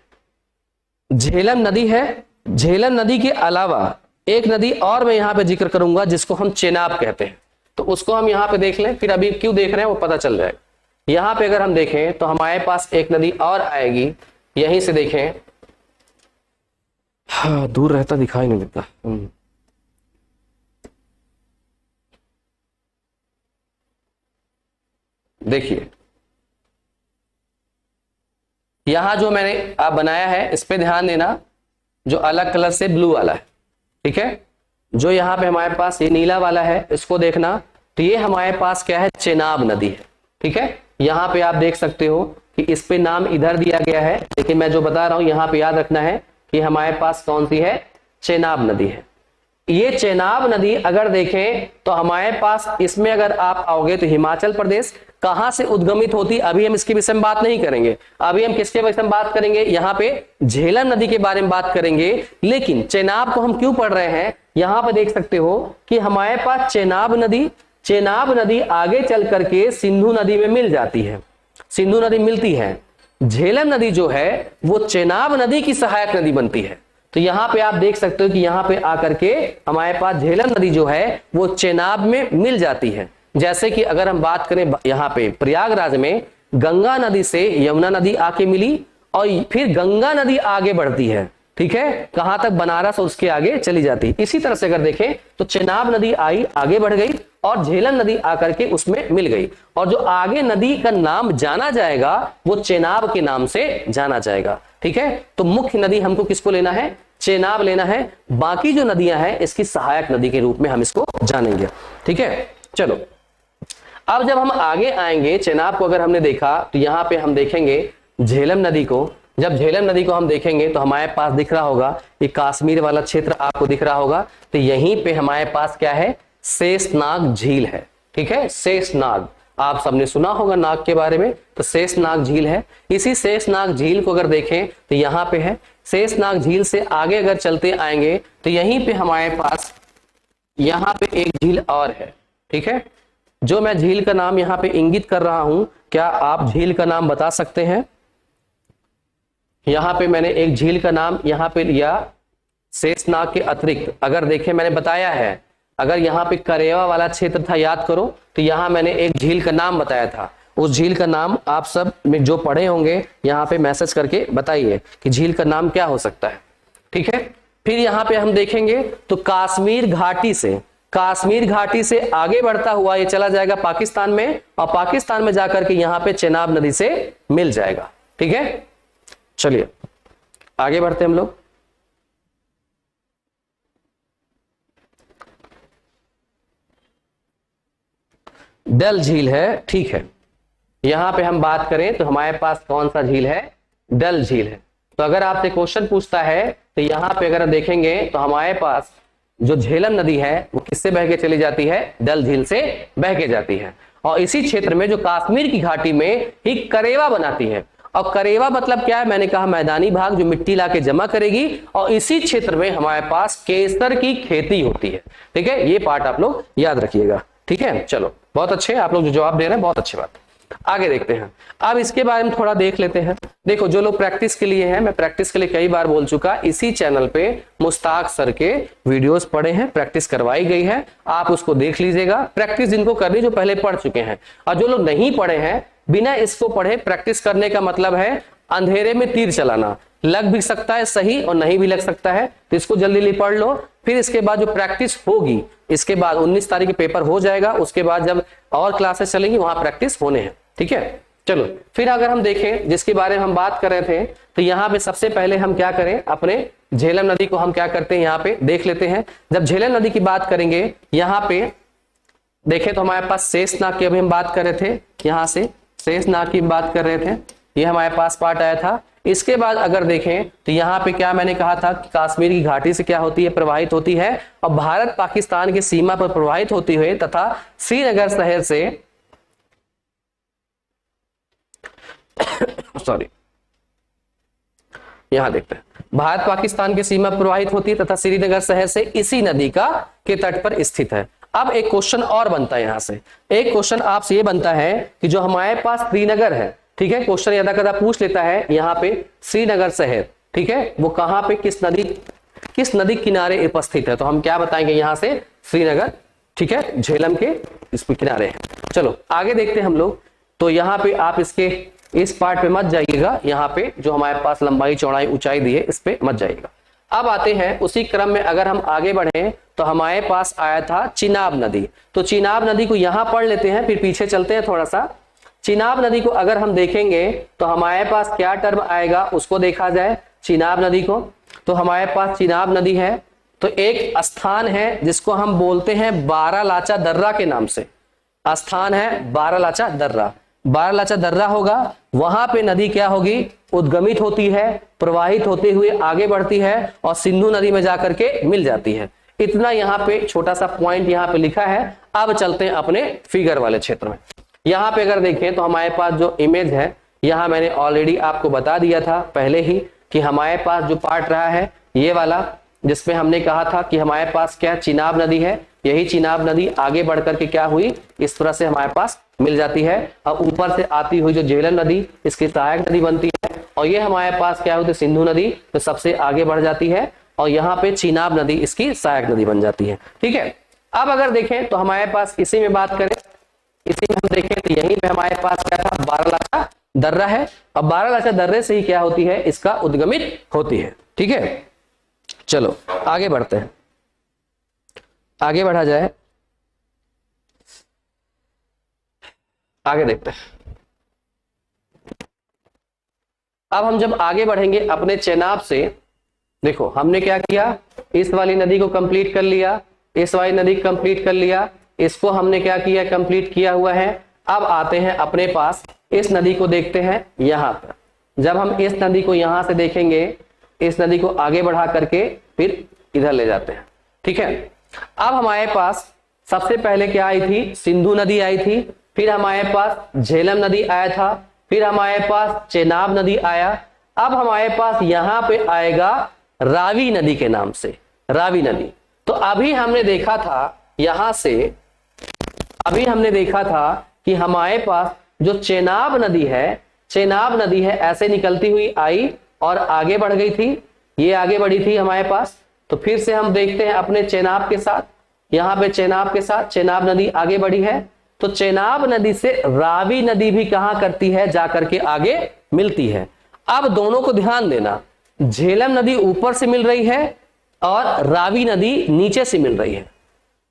[SPEAKER 1] झेलम नदी है। झेलम नदी के अलावा एक नदी और मैं यहाँ पे जिक्र करूंगा जिसको हम चेनाब कहते हैं, तो उसको हम यहाँ पे देख लें, फिर अभी क्यों देख रहे हैं वो पता चल जाएगा। यहाँ पे अगर हम देखें तो हमारे पास एक नदी और आएगी, यहीं से देखें, हाँ दूर रहता दिखाई नहीं देता। देखिए यहां जो मैंने आप बनाया है इस पे ध्यान देना, जो अलग कलर से ब्लू वाला है। ठीक है, जो यहाँ पे हमारे पास ये नीला वाला है इसको देखना, तो ये हमारे पास क्या है, चेनाब नदी है। ठीक है, यहाँ पे आप देख सकते हो कि इस पे नाम इधर दिया गया है, लेकिन मैं जो बता रहा हूं यहाँ पे याद रखना है कि हमारे पास कौन सी है, चेनाब नदी है। ये चेनाब नदी अगर देखें तो हमारे पास इसमें अगर आप आओगे तो हिमाचल प्रदेश कहां से उद्गमित होती, अभी हम इसके विषय में बात नहीं करेंगे। अभी हम किसके विषय में बात करेंगे, यहाँ पे झेलम नदी के बारे में बात करेंगे। लेकिन चेनाब को हम क्यों पढ़ रहे हैं, यहाँ पे देख सकते हो कि हमारे पास चेनाब नदी आगे चल करके सिंधु नदी में मिल जाती है, सिंधु नदी मिलती है। झेलम नदी जो है वो चेनाब नदी की सहायक नदी बनती है। तो यहाँ पे आप देख सकते हो कि यहाँ पे आकर के हमारे पास झेलम नदी जो है वो चेनाब में मिल जाती है। जैसे कि अगर हम बात करें यहाँ पे प्रयागराज में गंगा नदी से यमुना नदी आके मिली और फिर गंगा नदी आगे बढ़ती है। ठीक है, कहां तक, बनारस और उसके आगे चली जाती है। इसी तरह से अगर देखें तो चेनाब नदी आई, आगे बढ़ गई और झेलम नदी आकर के उसमें मिल गई, और जो आगे नदी का नाम जाना जाएगा वो चेनाब के नाम से जाना जाएगा। ठीक है, तो मुख्य नदी हमको किसको लेना है, चेनाब लेना है। बाकी जो नदियां हैं इसकी सहायक नदी के रूप में हम इसको जानेंगे। ठीक है, चलो अब जब हम आगे आएंगे, चेनाब को अगर हमने देखा तो यहाँ पे हम देखेंगे झेलम नदी को। जब झेलम नदी को हम देखेंगे तो हमारे पास दिख रहा होगा ये कश्मीर वाला क्षेत्र आपको दिख रहा होगा, तो यहीं पे हमारे पास क्या है, शेषनाग झील है। ठीक है, शेषनाग आप सबने सुना होगा नाग के बारे में, तो शेषनाग झील है। इसी शेषनाग झील को अगर देखें तो यहाँ पे है। शेषनाग झील से आगे अगर चलते आएंगे तो यहीं पे हमारे पास यहाँ पे एक झील और है। ठीक है, जो मैं झील का नाम यहाँ पे इंगित कर रहा हूं, क्या आप झील का नाम बता सकते हैं। यहाँ पे मैंने एक झील का नाम यहाँ पे लिया, शेषनाग के अतिरिक्त अगर देखें मैंने बताया है, अगर यहाँ पे करेवा वाला क्षेत्र था याद करो, तो यहाँ मैंने एक झील का नाम बताया था। उस झील का नाम आप सब में जो पढ़े होंगे यहाँ पे मैसेज करके बताइए कि झील का नाम क्या हो सकता है। ठीक है, फिर यहाँ पे हम देखेंगे तो कश्मीर घाटी से आगे बढ़ता हुआ ये चला जाएगा पाकिस्तान में, और पाकिस्तान में जाकर के यहाँ पे चेनाब नदी से मिल जाएगा। ठीक है, चलिए आगे बढ़ते हम लोग। डल झील है। ठीक है, यहां पे हम बात करें तो हमारे पास कौन सा झील है, डल झील है। तो अगर आपसे क्वेश्चन पूछता है तो यहां पे अगर देखेंगे तो हमारे पास जो झेलम नदी है वो किससे बह के चली जाती है, डल झील से बह के जाती है। और इसी क्षेत्र में जो कश्मीर की घाटी में ही करेवा बनाती है, और करेवा मतलब क्या है, मैंने कहा मैदानी भाग जो मिट्टी लाके जमा करेगी, और इसी क्षेत्र में हमारे पास केसर की खेती होती है। ठीक है, ये पार्ट आप लोग याद रखिएगा। ठीक है, चलो बहुत अच्छे, आप लोग जो जवाब दे रहे हैं बहुत अच्छी बात। आगे देखते हैं, अब इसके बारे में थोड़ा देख लेते हैं। देखो जो लोग प्रैक्टिस के लिए हैं, मैं प्रैक्टिस के लिए कई बार बोल चुका, इसी चैनल पे मुश्ताक सर के वीडियोस पड़े हैं, प्रैक्टिस करवाई गई है, आप उसको देख लीजिएगा। प्रैक्टिस जिनको करनी जो पहले पढ़ चुके हैं, और जो लोग नहीं पढ़े हैं बिना इसको पढ़े प्रैक्टिस करने का मतलब है अंधेरे में तीर चलाना, लग भी सकता है सही और नहीं भी लग सकता है। तो इसको जल्दी जल्दी पढ़ लो, फिर इसके बाद जो प्रैक्टिस होगी, इसके बाद 19 तारीख के पेपर हो जाएगा, उसके बाद जब और क्लासेस चलेंगी वहां प्रैक्टिस होने हैं। ठीक है, चलो फिर अगर हम देखें जिसके बारे में हम बात कर रहे थे, तो यहाँ पे सबसे पहले हम क्या करें, अपने झेलम नदी को हम क्या करते हैं यहाँ पे देख लेते हैं। जब झेलम नदी की बात करेंगे, यहाँ पे देखें तो हमारे पास शेषनाग की अभी हम बात कर रहे थे, यहाँ से शेषनाग की बात कर रहे थे, ये हमारे पास पार्ट आया था। इसके बाद अगर देखें तो यहाँ पे क्या मैंने कहा था कि कश्मीर की घाटी से क्या होती है, प्रवाहित होती है और भारत पाकिस्तान की सीमा पर प्रवाहित होती हुई तथा श्रीनगर शहर से सॉरी यहां देखते हैं, भारत पाकिस्तान की सीमा प्रवाहित होती है तथा श्रीनगर शहर से इसी नदी का के तट पर स्थित है। अब एक क्वेश्चन और बनता है, यहां से एक क्वेश्चन आपसे ये बनता है कि जो हमारे पास श्रीनगर है, ठीक है, क्वेश्चन यदा कदा पूछ लेता है यहाँ पे श्रीनगर शहर, ठीक है, वो कहां पे किस नदी किनारे उपस्थित है, तो हम क्या बताएंगे यहाँ से श्रीनगर, ठीक है, झेलम के इस पे किनारे है। चलो आगे देखते हैं हम लोग। तो यहाँ पे आप इसके इस पार्ट पे मत जाइएगा, यहाँ पे जो हमारे पास लंबाई चौड़ाई ऊंचाई दी है इस पे मत जाइएगा। अब आते हैं उसी क्रम में अगर हम आगे बढ़े तो हमारे पास आया था चिनाब नदी, तो चिनाब नदी को यहां पढ़ लेते हैं, फिर पीछे चलते हैं थोड़ा सा। चिनाब नदी को अगर हम देखेंगे तो हमारे पास क्या टर्म आएगा उसको देखा जाए। चिनाब नदी को तो हमारे पास चिनाब नदी है, तो एक स्थान है जिसको हम बोलते हैं बारालाचा दर्रा के नाम से, स्थान है बारालाचा दर्रा। बारालाचा दर्रा होगा, वहां पे नदी क्या होगी, उद्गमित होती है, प्रवाहित होते हुए आगे बढ़ती है और सिंधु नदी में जाकर के मिल जाती है। इतना यहाँ पे छोटा सा पॉइंट यहाँ पे लिखा है। अब चलते हैं अपने फिगर वाले क्षेत्र में। यहाँ पे अगर देखें तो हमारे पास जो इमेज है, यहाँ मैंने ऑलरेडी आपको बता दिया था पहले ही कि हमारे पास जो पार्ट रहा है ये वाला, जिसमें हमने कहा था कि हमारे पास क्या चिनाब नदी है, यही चिनाब नदी आगे बढ़ करके क्या हुई, इस तरह से हमारे पास मिल जाती है और ऊपर से आती हुई जो झेलम नदी इसकी सहायक नदी बनती है और ये हमारे पास क्या होती है, सिंधु नदी तो सबसे आगे बढ़ जाती है और यहाँ पे चिनाब नदी इसकी सहायक नदी बन जाती है। ठीक है, अब अगर देखें तो हमारे पास इसी में बात करें, इसी में हम देखें तो यहीं पे हमारे पास क्या था, बारालाचा दर्रा है और बारालाचा दर्रे से ही क्या होती है, इसका उद्गमित होती है। ठीक है, चलो आगे बढ़ते हैं, आगे बढ़ा जाए, आगे देखते हैं। अब हम जब आगे बढ़ेंगे अपने चेनाब से, देखो हमने क्या किया, इस वाली नदी को कंप्लीट कर लिया, इस वाली नदी को कंप्लीट कर लिया, इसको हमने क्या किया, कंप्लीट किया हुआ है। अब आते हैं अपने पास, इस नदी को देखते हैं यहां पर। जब हम इस नदी को यहां से देखेंगे, इस नदी को आगे बढ़ा करके फिर इधर ले जाते हैं। ठीक है, अब हमारे पास सबसे पहले क्या आई थी, सिंधु नदी आई थी, फिर हमारे पास झेलम नदी आया था, फिर हमारे पास चेनाब नदी आया। अब हमारे पास यहां पे आएगा रावी नदी के नाम से, रावी नदी। तो अभी हमने देखा था यहां से, अभी हमने देखा था कि हमारे पास जो चेनाब नदी है, चेनाब नदी है ऐसे निकलती हुई आई और आगे बढ़ गई थी, ये आगे बढ़ी थी हमारे पास। तो फिर से हम देखते हैं अपने चेनाब के साथ, यहां पे चेनाब के साथ चेनाब नदी आगे बढ़ी है, तो चेनाब नदी से रावी नदी भी कहां करती है, जाकर के आगे मिलती है। अब दोनों को ध्यान देना, झेलम नदी ऊपर से मिल रही है और रावी नदी नीचे से मिल रही है।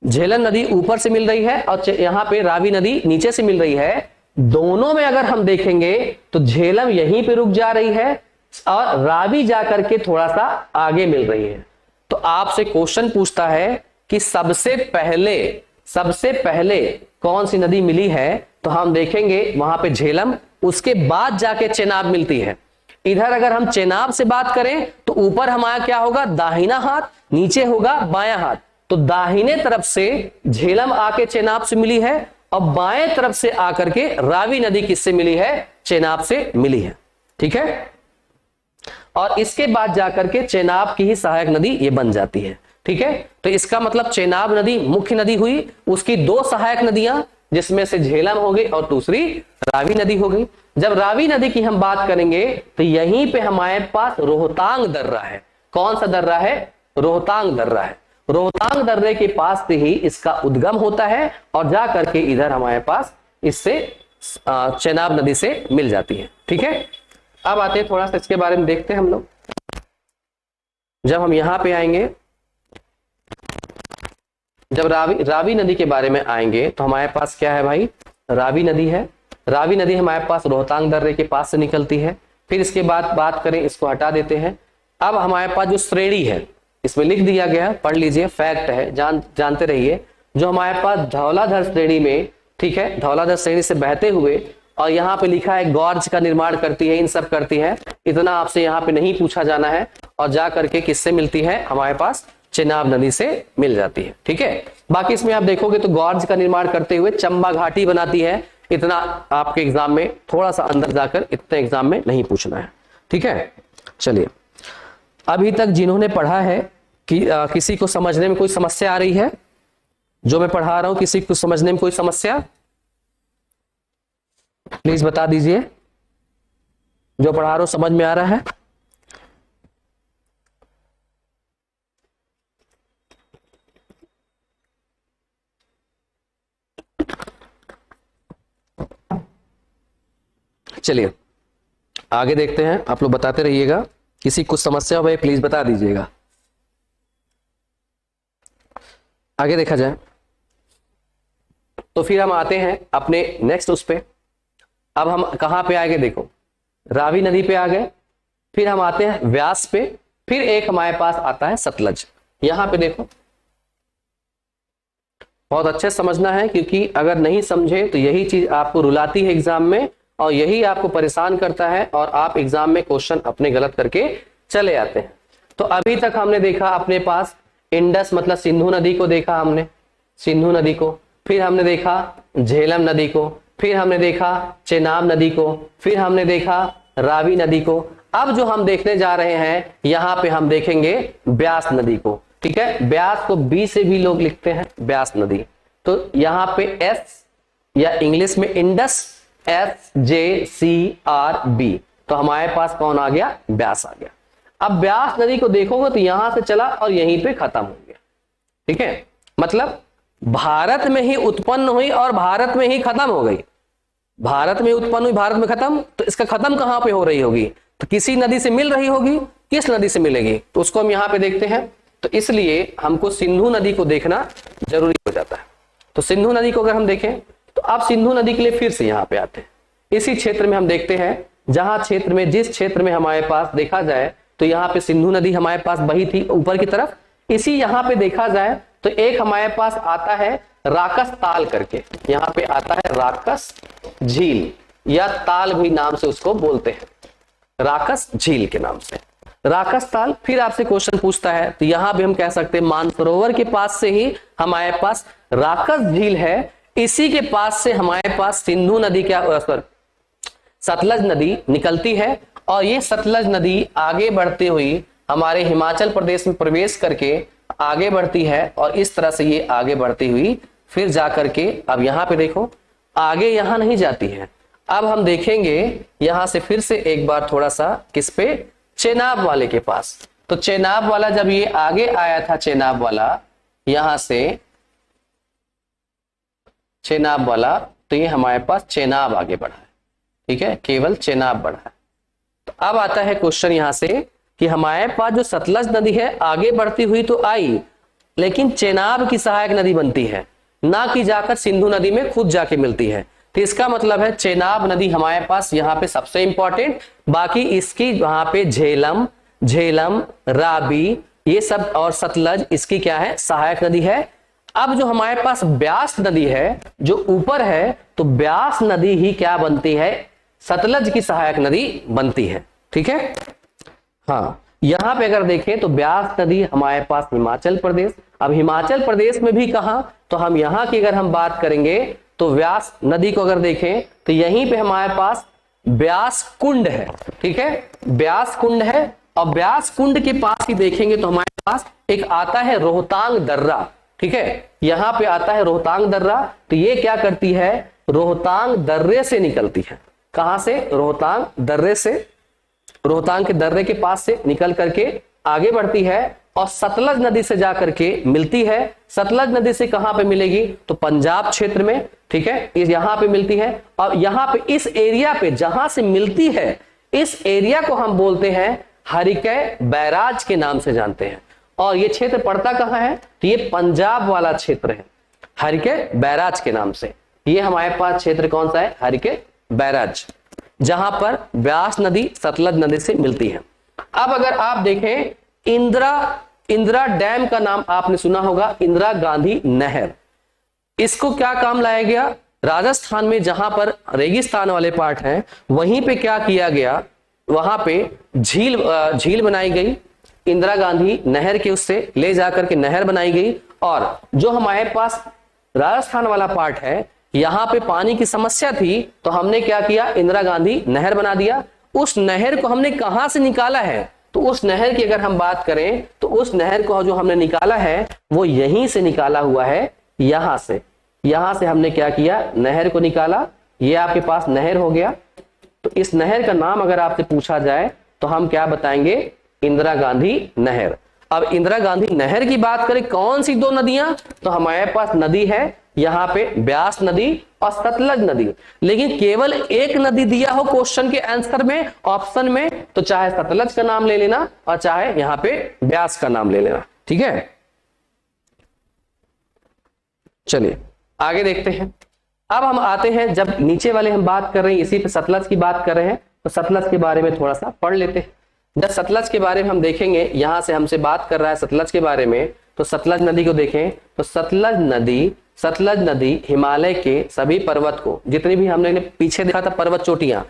[SPEAKER 1] झेलम नदी ऊपर से मिल रही है और यहां पे रावी नदी नीचे से मिल रही है। दोनों में अगर हम देखेंगे तो झेलम यहीं पे रुक जा रही है और रावी जाकर के थोड़ा सा आगे मिल रही है। तो आपसे क्वेश्चन पूछता है कि सबसे पहले कौन सी नदी मिली है, तो हम देखेंगे वहां पे झेलम, उसके बाद जाके चेनाब मिलती है। इधर अगर हम चेनाब से बात करें तो ऊपर हमारा क्या होगा, दाहिना हाथ, नीचे होगा बायां हाथ। तो दाहिने तरफ से झेलम आके चेनाब से मिली है और बाएं तरफ से आकर के रावी नदी किससे मिली है, चेनाब से मिली है। ठीक है, और इसके बाद जाकर के चेनाब की ही सहायक नदी ये बन जाती है। ठीक है, तो इसका मतलब चेनाब नदी मुख्य नदी हुई, उसकी दो सहायक नदियां जिसमें से झेलम हो गई और दूसरी रावी नदी हो गई। जब रावी नदी की हम बात करेंगे तो यहीं पे हमारे पास रोहतांग दर्रा है। कौन सा दर्रा है, रोहतांग दर्रा है। रोहतांग दर्रे के पास से ही इसका उद्गम होता है और जा करके इधर हमारे पास इससे चेनाब नदी से मिल जाती है। ठीक है, अब आते हैं थोड़ा सा इसके बारे में देखते हैं हम लोग। जब हम यहां पे आएंगे, जब रावी नदी के बारे में आएंगे तो हमारे पास क्या है भाई, रावी नदी है। रावी नदी हमारे पास रोहतांग दर्रे के पास से निकलती है। फिर इसके बाद बात करें, इसको हटा देते हैं। अब हमारे पास जो श्रेणी है, इसमें लिख दिया गया, पढ़ लीजिए, फैक्ट है, जानते रहिए। जो हमारे पास धौलाधर श्रेणी में, ठीक है, धौलाधर श्रेणी से बहते हुए और यहाँ पे लिखा है गॉर्ज का निर्माण करती है, इन सब करती है। इतना आपसे यहाँ पे नहीं पूछा जाना है, और जा करके किससे मिलती है, हमारे पास चेनाब नदी से मिल जाती है। ठीक है, बाकी इसमें आप देखोगे तो गॉर्ज का निर्माण करते हुए चंबा घाटी बनाती है। इतना आपके एग्जाम में थोड़ा सा अंदर जाकर इतने एग्जाम में नहीं पूछना है। ठीक है, चलिए अभी तक जिन्होंने पढ़ा है कि किसी को समझने में कोई समस्या आ रही है? जो मैं पढ़ा रहा हूं किसी को समझने में कोई समस्या, प्लीज बता दीजिए। जो पढ़ा रहा हूं समझ में आ रहा है? चलिए आगे देखते हैं, आप लोग बताते रहिएगा। किसी कुछ समस्या हो भाई प्लीज बता दीजिएगा। आगे देखा जाए तो फिर हम आते हैं अपने नेक्स्ट उस पे। अब हम कहां पे आएंगे, देखो रावी नदी पे आ गए, फिर हम आते हैं व्यास पे, फिर एक हमारे पास आता है सतलज। यहां पे देखो बहुत अच्छे समझना है, क्योंकि अगर नहीं समझे तो यही चीज आपको रुलाती है एग्जाम में, और यही आपको परेशान करता है, और आप एग्जाम में क्वेश्चन अपने गलत करके चले आते हैं। तो अभी तक हमने देखा अपने पास इंडस मतलब सिंधु नदी को देखा हमने, सिंधु नदी को, फिर हमने देखा झेलम नदी को, फिर हमने देखा चेनाब नदी को, फिर हमने देखा रावी नदी को। अब जो हम देखने जा रहे हैं यहां पे हम देखेंगे ब्यास नदी को। ठीक है, ब्यास को बी से भी लोग लिखते हैं, ब्यास नदी। तो यहां पे एस या इंग्लिश में इंडस, SJCRB, तो हमारे पास कौन आ गया, ब्यास आ गया। अब ब्यास नदी को देखोगे तो यहां से चला और यहीं पे खत्म हो गया। ठीक है, मतलब भारत में ही उत्पन्न हुई और भारत में ही खत्म हो गई। भारत में उत्पन्न हुई, भारत में खत्म, तो इसका खत्म कहां पे हो रही होगी, तो किसी नदी से मिल रही होगी। किस नदी से मिलेगी, तो उसको हम यहां पे देखते हैं। तो इसलिए हमको सिंधु नदी को देखना जरूरी हो जाता है। तो सिंधु नदी को अगर हम देखें तो अब सिंधु नदी के लिए फिर से यहां पे आते हैं। इसी क्षेत्र में हम देखते हैं, जहां क्षेत्र में, जिस क्षेत्र में हमारे पास देखा जाए तो यहाँ पे सिंधु नदी हमारे पास बही थी ऊपर की तरफ। इसी यहाँ पे देखा जाए तो एक हमारे पास आता है राकस ताल करके, यहाँ पे आता है राकस झील, या ताल भी नाम से उसको बोलते हैं, राकस झील के नाम से राकस ताल। फिर आपसे क्वेश्चन पूछता है तो यहां भी हम कह सकते हैं मानसरोवर के पास से ही हमारे पास राकस झील है, इसी के पास से हमारे पास सिंधु नदी क्या सतलज नदी निकलती है, और ये सतलज नदी आगे बढ़ती हुई हमारे हिमाचल प्रदेश में प्रवेश करके आगे बढ़ती है, और इस तरह से ये आगे बढ़ती हुई फिर जाकर के, अब यहां पे देखो आगे यहां नहीं जाती है। अब हम देखेंगे यहां से फिर से एक बार थोड़ा सा किस पे, चेनाब वाले के पास। तो चेनाब वाला जब ये आगे आया था, चेनाब वाला यहां से चेनाब वाला, तो ये हमारे पास चेनाब आगे बढ़ा है। ठीक है, केवल चेनाब बढ़ा है। तो अब आता है क्वेश्चन यहां से कि हमारे पास जो सतलज नदी है आगे बढ़ती हुई तो आई, लेकिन चेनाब की सहायक नदी बनती है, ना कि जाकर सिंधु नदी में खुद जाके मिलती है। तो इसका मतलब है चेनाब नदी हमारे पास यहाँ पे सबसे इंपॉर्टेंट, बाकी इसकी वहां पे झेलम, रावी ये सब और सतलज इसकी क्या है, सहायक नदी है। अब जो हमारे पास ब्यास नदी है जो ऊपर है, तो ब्यास नदी ही क्या बनती है, सतलज की सहायक नदी बनती है। ठीक है, हाँ यहां पे अगर देखें तो ब्यास नदी हमारे पास हिमाचल प्रदेश। अब हिमाचल प्रदेश में भी कहां, तो हम यहां की अगर हम बात करेंगे तो व्यास नदी को अगर देखें तो यहीं पे हमारे पास ब्यास कुंड है। ठीक है, ब्यास कुंड है, और ब्यास कुंड के पास ही देखेंगे तो हमारे पास एक आता है रोहतांग दर्रा। ठीक है, यहां पे आता है रोहतांग दर्रा, तो ये क्या करती है, रोहतांग दर्रे से निकलती है। कहां से, रोहतांग दर्रे से, रोहतांग के दर्रे के पास से निकल करके आगे बढ़ती है, और सतलज नदी से जाकर के मिलती है। सतलज नदी से कहां पे मिलेगी, तो पंजाब क्षेत्र में। ठीक है, इस यहां पे मिलती है, और यहां पे इस एरिया पे जहां से मिलती है, इस एरिया को हम बोलते हैं हरिकै बैराज के नाम से जानते हैं। और ये क्षेत्र पड़ता कहां है, तो ये पंजाब वाला क्षेत्र है, हरिकै बैराज के नाम से। ये हमारे पास क्षेत्र कौन सा है, हरिकै बैराज, जहां पर ब्यास नदी सतलज नदी से मिलती है। अब अगर आप देखें इंदिरा डैम का नाम आपने सुना होगा, इंदिरा गांधी नहर, इसको क्या काम लाया गया, राजस्थान में जहां पर रेगिस्तान वाले पार्ट हैं वहीं पे क्या किया गया, वहां पे झील बनाई गई, इंदिरा गांधी नहर के उससे ले जाकर के नहर बनाई गई। और जो हमारे पास राजस्थान वाला पार्ट है यहाँ पे पानी की समस्या थी, तो हमने क्या किया, इंदिरा गांधी नहर बना दिया। उस नहर को हमने कहां से निकाला है, तो उस नहर की अगर हम बात करें तो उस नहर को जो हमने निकाला है वो यहीं से निकाला हुआ है, यहां से हमने क्या किया, नहर को निकाला। ये आपके पास नहर हो गया। तो इस नहर का नाम अगर आपसे पूछा जाए तो हम क्या बताएंगे, इंदिरा गांधी नहर। अब इंदिरा गांधी नहर की बात करें, कौन सी दो नदियां, तो हमारे पास नदी है यहाँ पे ब्यास नदी और सतलज नदी। लेकिन केवल एक नदी दिया हो क्वेश्चन के आंसर में, ऑप्शन में, तो चाहे सतलज का नाम ले लेना और चाहे यहाँ पे ब्यास का नाम ले लेना। ठीक है, चलिए आगे देखते हैं। अब हम आते हैं, जब नीचे वाले हम बात कर रहे हैं, इसी पे सतलज की बात कर रहे हैं, तो सतलज के बारे में थोड़ा सा पढ़ लेते हैं। जब सतलज के बारे में हम देखेंगे, यहां से हमसे बात कर रहा है सतलज के बारे में, तो सतलज नदी को देखें तो सतलज नदी हिमालय के सभी पर्वत को, जितनी भी हमने पीछे देखा था पर्वत चोटियां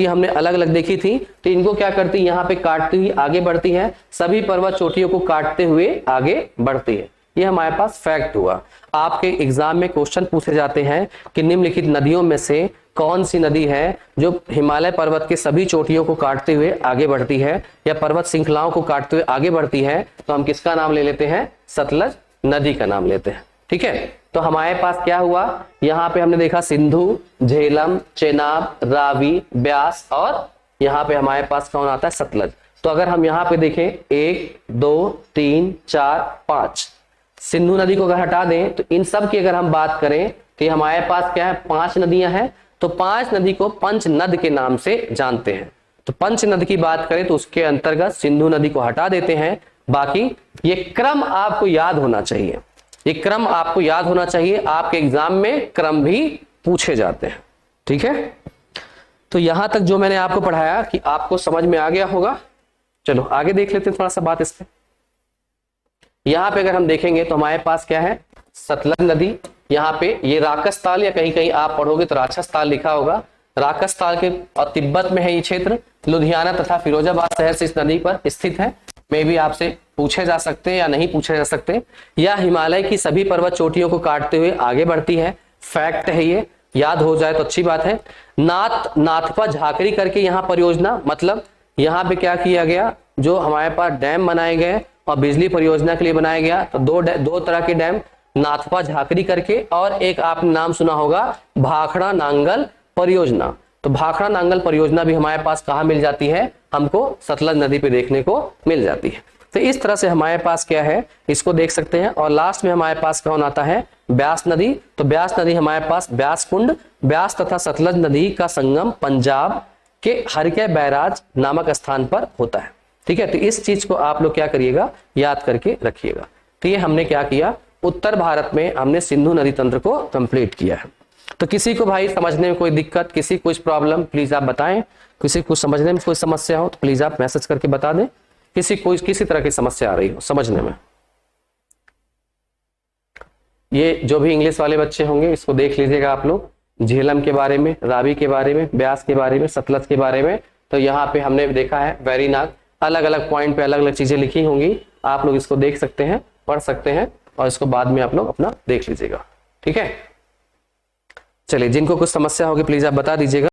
[SPEAKER 1] हमने अलग अलग देखी थी, तो इनको क्या करती है, यहाँ पे काटती हुई आगे बढ़ती है, सभी पर्वत चोटियों को काटते हुए आगे बढ़ती है। ये हमारे पास फैक्ट हुआ। आपके एग्जाम में क्वेश्चन पूछे जाते हैं कि निम्नलिखित नदियों में से कौन सी नदी है जो हिमालय पर्वत के सभी चोटियों को काटते हुए आगे बढ़ती है, या पर्वत श्रृंखलाओं को काटते हुए आगे बढ़ती है, तो हम किसका नाम ले लेते हैं, सतलज नदी का नाम लेते हैं। ठीक है, तो हमारे पास क्या हुआ, यहाँ पे हमने देखा सिंधु, झेलम, चेनाब, रावी, ब्यास, और यहाँ पे हमारे पास कौन आता है, सतलज। तो अगर हम यहाँ पे देखें 1 2 3 4 5, सिंधु नदी को अगर हटा दें तो इन सब की अगर हम बात करें तो हमारे पास क्या है, 5 नदियां हैं। तो 5 नदी को पंच नद के नाम से जानते हैं। तो पंच नद की बात करें तो उसके अंतर्गत सिंधु नदी को हटा देते हैं। बाकी ये क्रम आपको याद होना चाहिए, ये क्रम आपको याद होना चाहिए, आपके एग्जाम में क्रम भी पूछे जाते हैं। ठीक है, तो यहां तक जो मैंने आपको पढ़ाया कि आपको समझ में आ गया होगा। चलो आगे देख लेते हैं थोड़ा सा बात इस पे। यहाँ पे अगर हम देखेंगे तो हमारे पास क्या है, सतलज नदी, यहाँ पे ये राकस ताल, या कहीं कहीं आप पढ़ोगे तो राक्षस ताल लिखा होगा, राकस ताल के और तिब्बत में है ये क्षेत्र, लुधियाना तथा फिरोजाबाद शहर से इस नदी पर स्थित है। मे भी आपसे पूछे जा सकते हैं या नहीं पूछे जा सकते। यह हिमालय की सभी पर्वत चोटियों को काटते हुए आगे बढ़ती है, फैक्ट है ये, याद हो जाए तो अच्छी बात है। नाथपा झाकरी करके यहाँ परियोजना, मतलब यहाँ पे क्या किया गया, जो हमारे पास डैम बनाए गए और बिजली परियोजना के लिए बनाया गया, तो दो तरह के डैम, नाथपा झाकरी करके, और एक आपने नाम सुना होगा भाखड़ा नांगल परियोजना। तो भाखड़ा नांगल परियोजना भी हमारे पास कहाँ मिल जाती है, हमको सतलज नदी पे देखने को मिल जाती है। तो इस तरह से हमारे पास क्या है, इसको देख सकते हैं। और लास्ट में हमारे पास कौन आता है, ब्यास नदी। तो ब्यास नदी हमारे पास ब्यास कुंड, ब्यास तथा सतलज नदी का संगम पंजाब के हरकै बैराज नामक स्थान पर होता है। ठीक है, तो इस चीज को आप लोग क्या करिएगा, याद करके रखिएगा। तो ये हमने क्या किया, उत्तर भारत में हमने सिंधु नदी तंत्र को कंप्लीट किया है। तो किसी को भाई समझने में कोई दिक्कत, किसी कुछ प्रॉब्लम, प्लीज आप बताएं। किसी को समझने में कोई समस्या हो तो प्लीज आप मैसेज करके बता दें। किसी तरह की समस्या आ रही हो समझने में। ये जो भी इंग्लिश वाले बच्चे होंगे इसको देख लीजिएगा आप लोग, झेलम के बारे में, रावी के बारे में, ब्यास के बारे में, सतलज के बारे में। तो यहाँ पे हमने देखा है वेरीनाग, अलग अलग पॉइंट पे अलग अलग चीजें लिखी होंगी, आप लोग इसको देख सकते हैं, पढ़ सकते हैं, और इसको बाद में आप लोग अपना देख लीजिएगा। ठीक है, चलिए जिनको कुछ समस्या होगी प्लीज आप बता दीजिएगा।